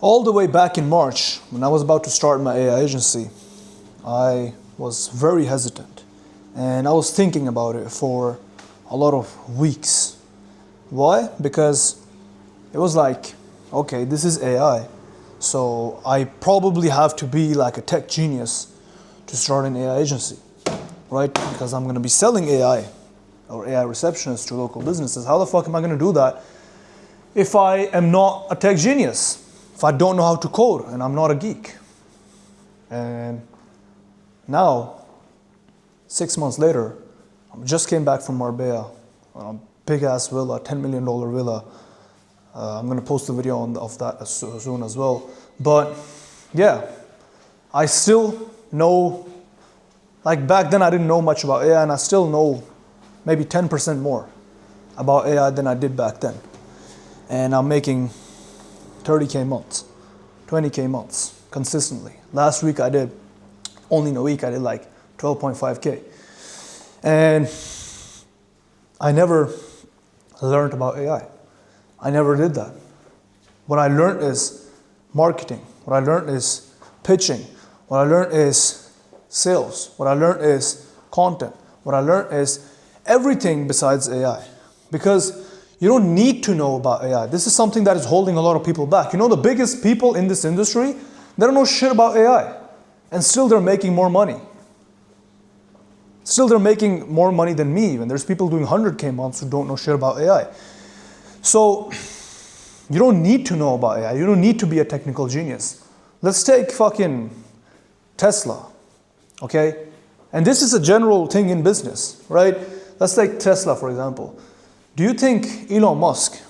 All the way back in March, when I was about to start my AI agency, I was very hesitant. And I was thinking about it for a lot of weeks. Why? Because it was like, okay, this is AI. So I probably have to be like a tech genius to start an AI agency, right? Because I'm gonna be selling AI or AI receptionists to local businesses. How the fuck am I gonna do that if I am not a tech genius? If I don't know how to code and I'm not a geek? And now, 6 months later, I just came back from Marbella, a big ass villa, $10 million villa. I'm gonna post a video of that soon as well. But yeah, I still know, like back then I didn't know much about AI, and I still know maybe 10% more about AI than I did back then. And I'm making 30K months, 20K months consistently. Last week I did, only in a week I did like 12.5K. And I never learned about AI. I never did that. What I learned is marketing. What I learned is pitching. What I learned is sales. What I learned is content. What I learned is everything besides AI. Because you don't need to know about AI. This is something that is holding a lot of people back. You know, the biggest people in this industry, they don't know shit about AI. And still they're making more money. Still they're making more money than me even. There's people doing 100K months who don't know shit about AI. So you don't need to know about AI. You don't need to be a technical genius. Let's take fucking Tesla, okay? And this is a general thing in business, right? Let's take Tesla, for example. Do you think Elon Musk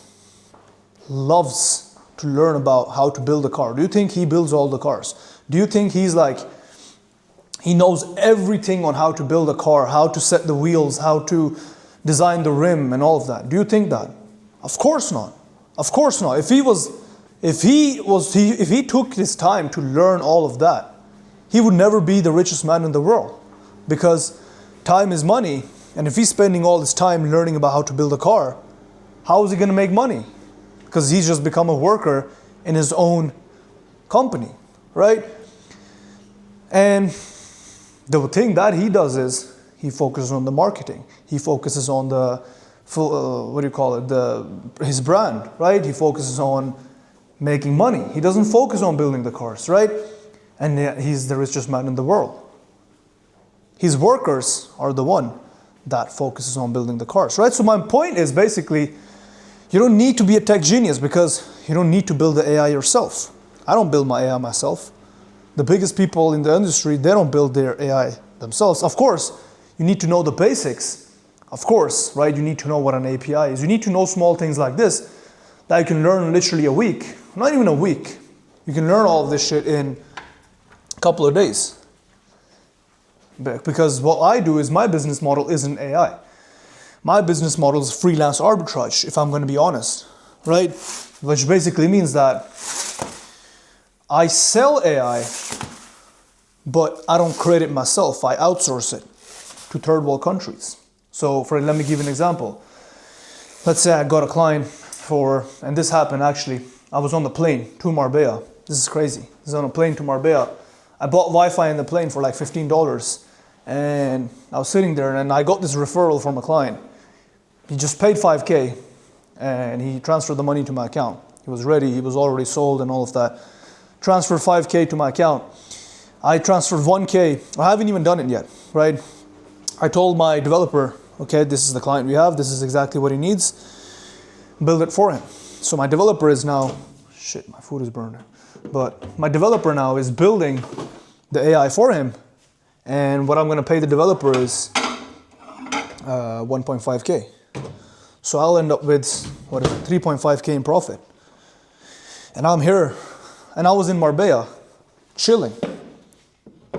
loves to learn about how to build a car? Do you think he builds all the cars? Do you think he's like, he knows everything on how to build a car, how to set the wheels, how to design the rim and all of that? Do you think that? Of course not. Of course not. If he took his time to learn all of that, he would never be the richest man in the world, because time is money. And if he's spending all this time learning about how to build a car, how is he going to make money? Because he's just become a worker in his own company, right? And the thing that he does is he focuses on the marketing. He focuses on the his brand, right? He focuses on making money. He doesn't focus on building the cars, right? And yet he's the richest man in the world. His workers are the one that focuses on building the cars, right? So my point is basically, you don't need to be a tech genius because you don't need to build the AI yourself. I don't build my AI myself. The biggest people in the industry, they don't build their AI themselves. Of course, you need to know the basics. Of course, right? You need to know what an API is. You need to know small things like this that you can learn literally a week. Not even a week. You can learn all of this shit in a couple of days. Because what I do is, my business model isn't AI. My business model is freelance arbitrage, if I'm going to be honest, right? Which basically means that I sell AI, but I don't create it myself. I outsource it to third world countries. So let me give you an example. Let's say I got a client and this happened actually, I was on the plane to Marbella. This is crazy. I was on a plane to Marbella. I bought Wi-Fi in the plane for like $15. And I was sitting there and I got this referral from a client. He just paid 5K and he transferred the money to my account. He was ready, he was already sold and all of that. Transferred 5K to my account. I transferred 1K. I haven't even done it yet, right? I told my developer, okay, this is the client we have, this is exactly what he needs. Build it for him. So my developer is now, shit, my food is burned. But my developer now is building the AI for him. And what I'm going to pay the developer is 1.5K. So I'll end up with, 3.5K in profit. And I'm here, and I was in Marbella, chilling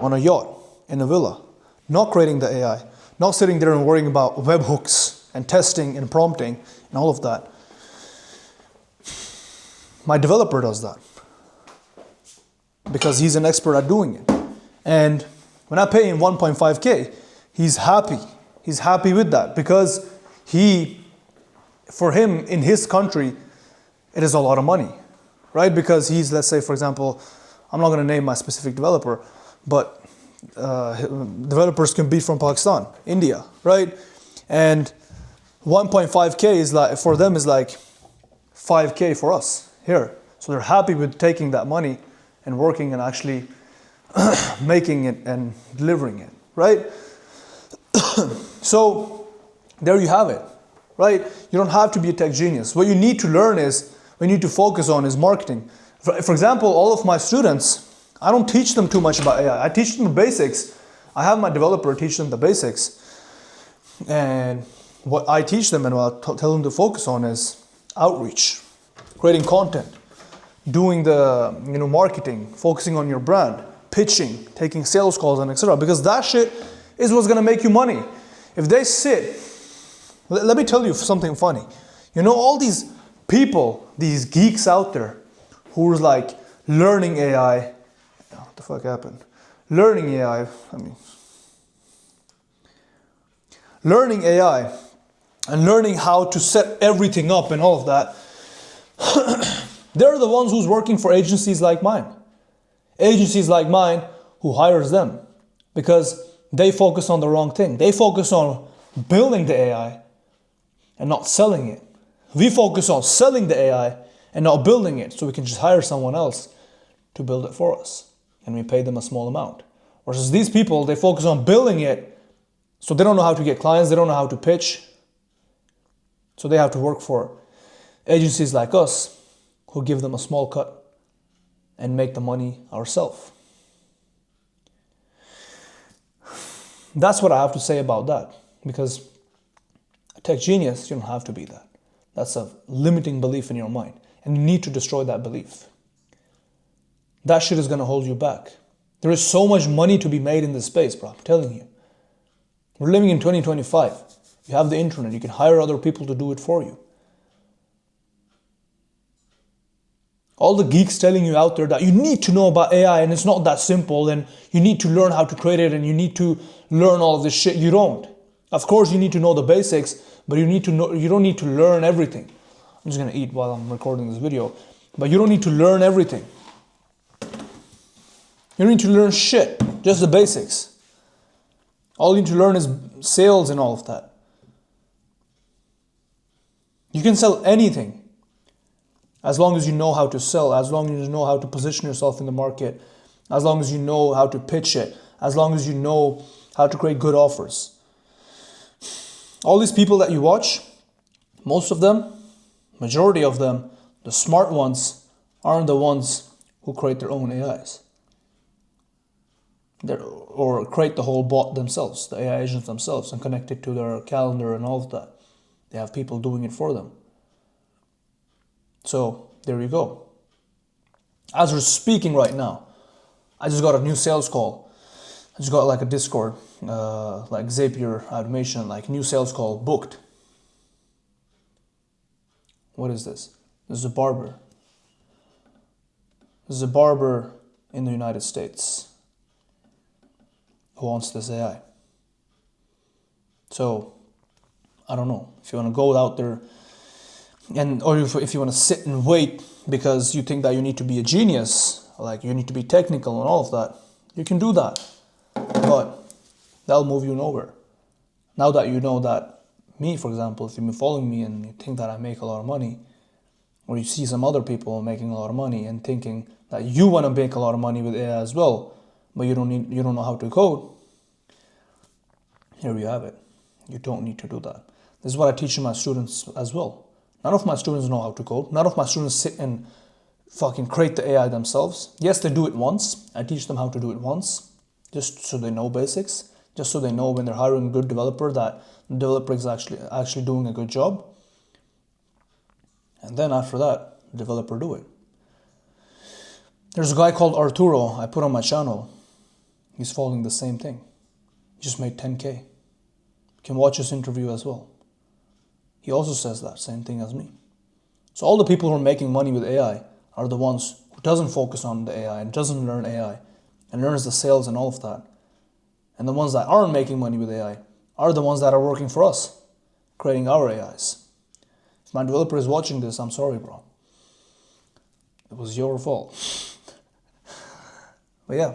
on a yacht, in a villa, not creating the AI, not sitting there and worrying about webhooks and testing and prompting and all of that. My developer does that because he's an expert at doing it. And when I pay him 1.5K, he's happy. He's happy with that because for him, in his country, it is a lot of money. right? Because he's, let's say, for example, I'm not going to name my specific developer, but developers can be from Pakistan, India, right? And 1.5K is like, for them is like 5K for us here. So they're happy with taking that money and working and actually making it and delivering it, right? So there you have it, right? You don't have to be a tech genius. What you need to learn is, what you need to focus on is marketing. For example, all of my students, I don't teach them too much about AI. I teach them the basics. I have my developer teach them the basics. And what I teach them and what I tell them to focus on is outreach, creating content, doing the marketing, focusing on your brand, pitching, taking sales calls, and etc. Because that shit is what's gonna make you money. If they sit, let me tell you something funny. You know all these people, these geeks out there, who's like learning AI. What the fuck happened? Learning AI. Learning AI and learning how to set everything up and all of that. They're the ones who's working for agencies like mine. Agencies like mine who hires them because they focus on the wrong thing. They focus on building the AI and not selling it. We focus on selling the AI and not building it, so we can just hire someone else to build it for us and we pay them a small amount. Versus these people, they focus on building it, so they don't know how to get clients, they don't know how to pitch. So they have to work for agencies like us who give them a small cut and make the money ourselves. That's what I have to say about that. Because a tech genius, you don't have to be that. That's a limiting belief in your mind. And you need to destroy that belief. That shit is going to hold you back. There is so much money to be made in this space, bro. I'm telling you. We're living in 2025. You have the internet. You can hire other people to do it for you. All the geeks telling you out there that you need to know about AI and it's not that simple and you need to learn how to create it and you need to learn all of this shit. You don't. Of course you need to know the basics, but you don't need to learn everything. I'm just gonna eat while I'm recording this video. But you don't need to learn everything. You don't need to learn shit, just the basics. All you need to learn is sales and all of that. You can sell anything. As long as you know how to sell, as long as you know how to position yourself in the market, as long as you know how to pitch it, as long as you know how to create good offers. All these people that you watch, most of them, majority of them, the smart ones, aren't the ones who create their own AIs. Or create the whole bot themselves, the AI agents themselves, and connect it to their calendar and all of that. They have people doing it for them. So there you go. As we're speaking right now, I just got a new sales call. I just got like a Discord, like Zapier automation, like new sales call booked. What is this? This is a barber. This is a barber in the United States who wants this AI. So I don't know if you want to go out there or if you want to sit and wait because you think that you need to be a genius, like you need to be technical and all of that, you can do that. But that'll move you nowhere. Now that you know that me, for example, if you've been following me and you think that I make a lot of money, or you see some other people making a lot of money and thinking that you want to make a lot of money with AI as well, but you don't know how to code, here you have it. You don't need to do that. This is what I teach my students as well. None of my students know how to code. None of my students sit and fucking create the AI themselves. Yes, they do it once. I teach them how to do it once, just so they know basics, just so they know when they're hiring a good developer that the developer is actually doing a good job. And then after that, the developer do it. There's a guy called Arturo I put on my channel. He's following the same thing. He just made 10K. You can watch his interview as well. He also says that same thing as me. So all the people who are making money with AI are the ones who doesn't focus on the AI and doesn't learn AI and learns the sales and all of that. And the ones that aren't making money with AI are the ones that are working for us, creating our AIs. If my developer is watching this, I'm sorry, bro. It was your fault. But yeah,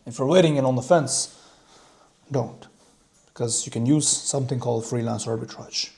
if you're waiting and on the fence, don't. Because you can use something called freelance arbitrage.